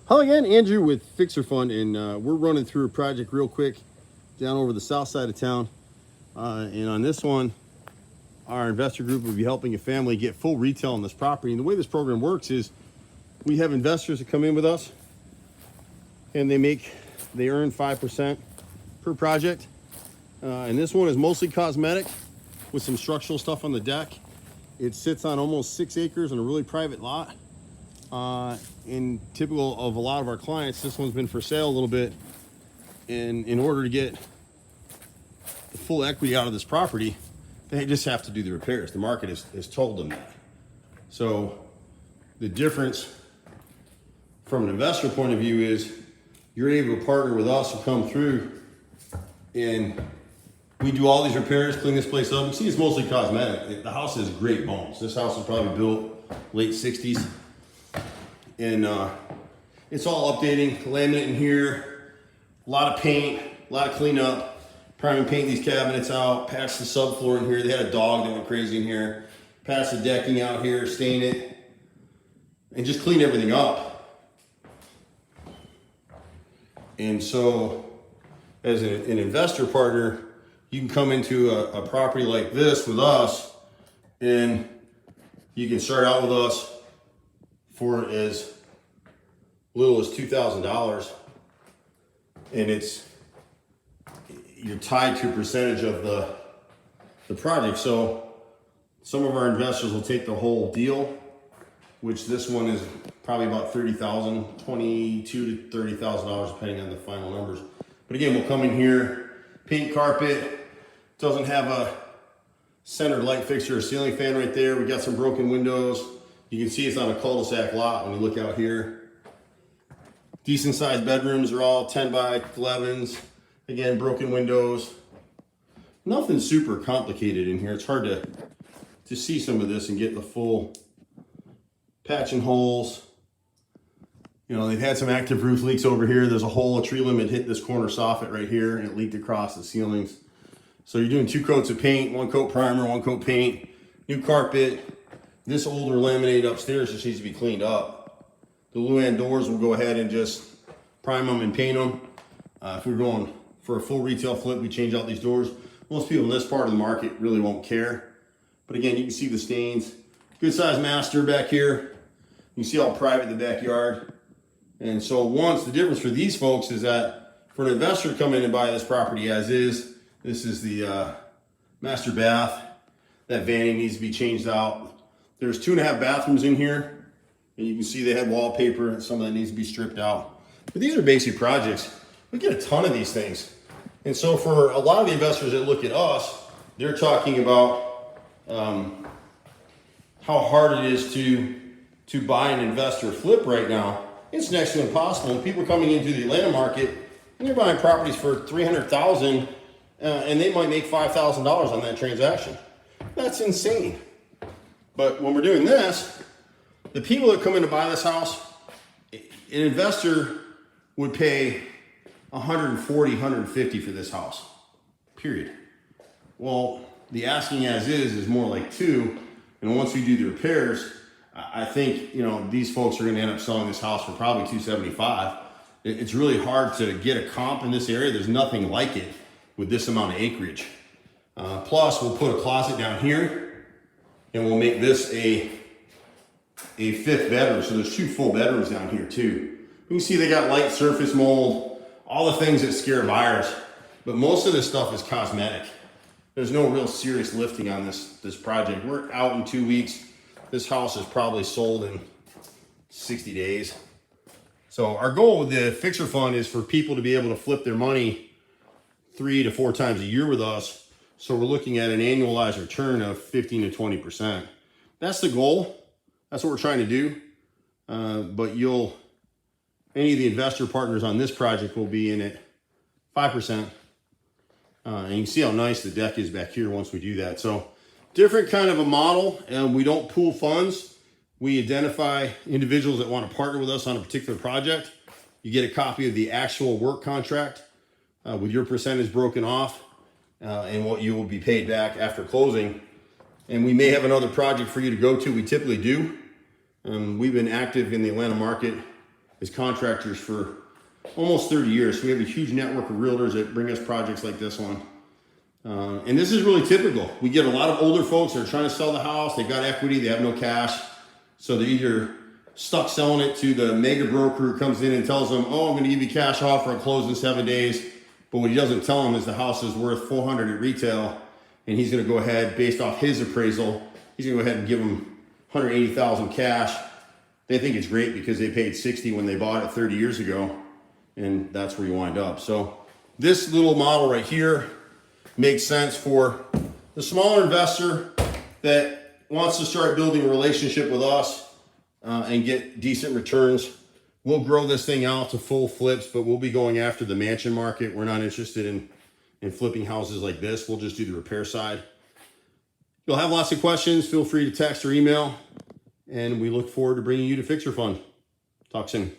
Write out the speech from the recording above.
Hello again, Andrew with Fixer Fund, and we're running through a project real quick down over the south side of town. And on this one, our investor group will be helping a family get full retail on this property. And the way this program works is we have investors that come in with us, and they earn 5% per project. And this one is mostly cosmetic with some structural stuff on the deck. It sits on almost 6 acres in a really private lot. In typical of a lot of our clients, this one's been for sale a little bit. And in order to get the full equity out of this property, they just have to do the repairs. The market has told them that. So the difference from an investor point of view is you're able to partner with us and come through, and we do all these repairs, clean this place up. You see, it's mostly cosmetic. The house has great bones. This house was probably built late 60s. And it's all updating, laminate in here, a lot of paint, a lot of cleanup, prime and paint these cabinets out, patch the subfloor in here. They had a dog that went crazy in here. Patch the decking out here, stain it, and just clean everything up. And so as an investor partner, you can come into a property like this with us, and you can start out with us for as little as $2,000, and you're tied to a percentage of the project. So some of our investors will take the whole deal, which this one is probably about $30,000, $22,000 to $30,000 depending on the final numbers. But again, we'll come in here, paint carpet, doesn't have a centered light fixture or ceiling fan right there. We got some broken windows. You can see it's on a cul-de-sac lot when you look out here. Decent sized bedrooms are all 10 by 11s. Again, broken windows. Nothing super complicated in here. It's hard to see some of this and get the full patching holes. You know, they've had some active roof leaks over here. There's a hole, a tree limb had hit this corner soffit right here, and it leaked across the ceilings. So you're doing 2 coats of paint, 1 coat primer, 1 coat paint, new carpet. This older laminate upstairs just needs to be cleaned up. The Luan doors, will go ahead and just prime them and paint them. If we're going for a full retail flip, we change out these doors. Most people in this part of the market really won't care. But again, you can see the stains. Good sized master back here. You can see how private the backyard. And so the difference for these folks is that for an investor to come in and buy this property as is, this is the master bath. That vanity needs to be changed out. There's 2.5 bathrooms in here, and you can see they had wallpaper, and some of that needs to be stripped out. But these are basic projects. We get a ton of these things. And so for a lot of the investors that look at us, they're talking about how hard it is to buy and invest or flip right now. It's next to impossible. And people are coming into the Atlanta market, and they're buying properties for $300,000, and they might make $5,000 on that transaction. That's insane. But when we're doing this, the people that come in to buy this house, an investor would pay $140,000, $150,000 for this house, period. Well, the asking as is more like $2 million, and once we do the repairs, I think these folks are going to end up selling this house for probably $275,000. It's really hard to get a comp in this area. There's nothing like it with this amount of acreage. Plus, we'll put a closet down here, and we'll make this a 5th bedroom. So there's 2 full bedrooms down here too. You can see they got light surface mold, all the things that scare buyers. But most of this stuff is cosmetic. There's no real serious lifting on this project. We're out in 2 weeks. This house is probably sold in 60 days. So our goal with the Fixer Fund is for people to be able to flip their money 3 to 4 times a year with us. So we're looking at an annualized return of 15 to 20%. That's the goal. That's what we're trying to do. But any of the investor partners on this project will be in at 5%. And you can see how nice the deck is back here once we do that. So different kind of a model, and we don't pool funds. We identify individuals that want to partner with us on a particular project. You get a copy of the actual work contract with your percentage broken off. And what you will be paid back after closing. And we may have another project for you to go to. We typically do. We've been active in the Atlanta market as contractors for almost 30 years. So we have a huge network of realtors that bring us projects like this one. And this is really typical. We get a lot of older folks that are trying to sell the house. They've got equity, they have no cash. So they're either stuck selling it to the mega broker who comes in and tells them, oh, I'm going to give you cash offer and close in 7 days. But what he doesn't tell them is the house is worth $400 at retail. And he's going to go ahead, based off his appraisal, he's going to go ahead and give them $180,000 cash. They think it's great because they paid $60 when they bought it 30 years ago. And that's where you wind up. So this little model right here makes sense for the smaller investor that wants to start building a relationship with us and get decent returns. We'll grow this thing out to full flips, but we'll be going after the mansion market. We're not interested in flipping houses like this. We'll just do the repair side. You'll have lots of questions. Feel free to text or email, and we look forward to bringing you to Fixer Fund. Talk soon.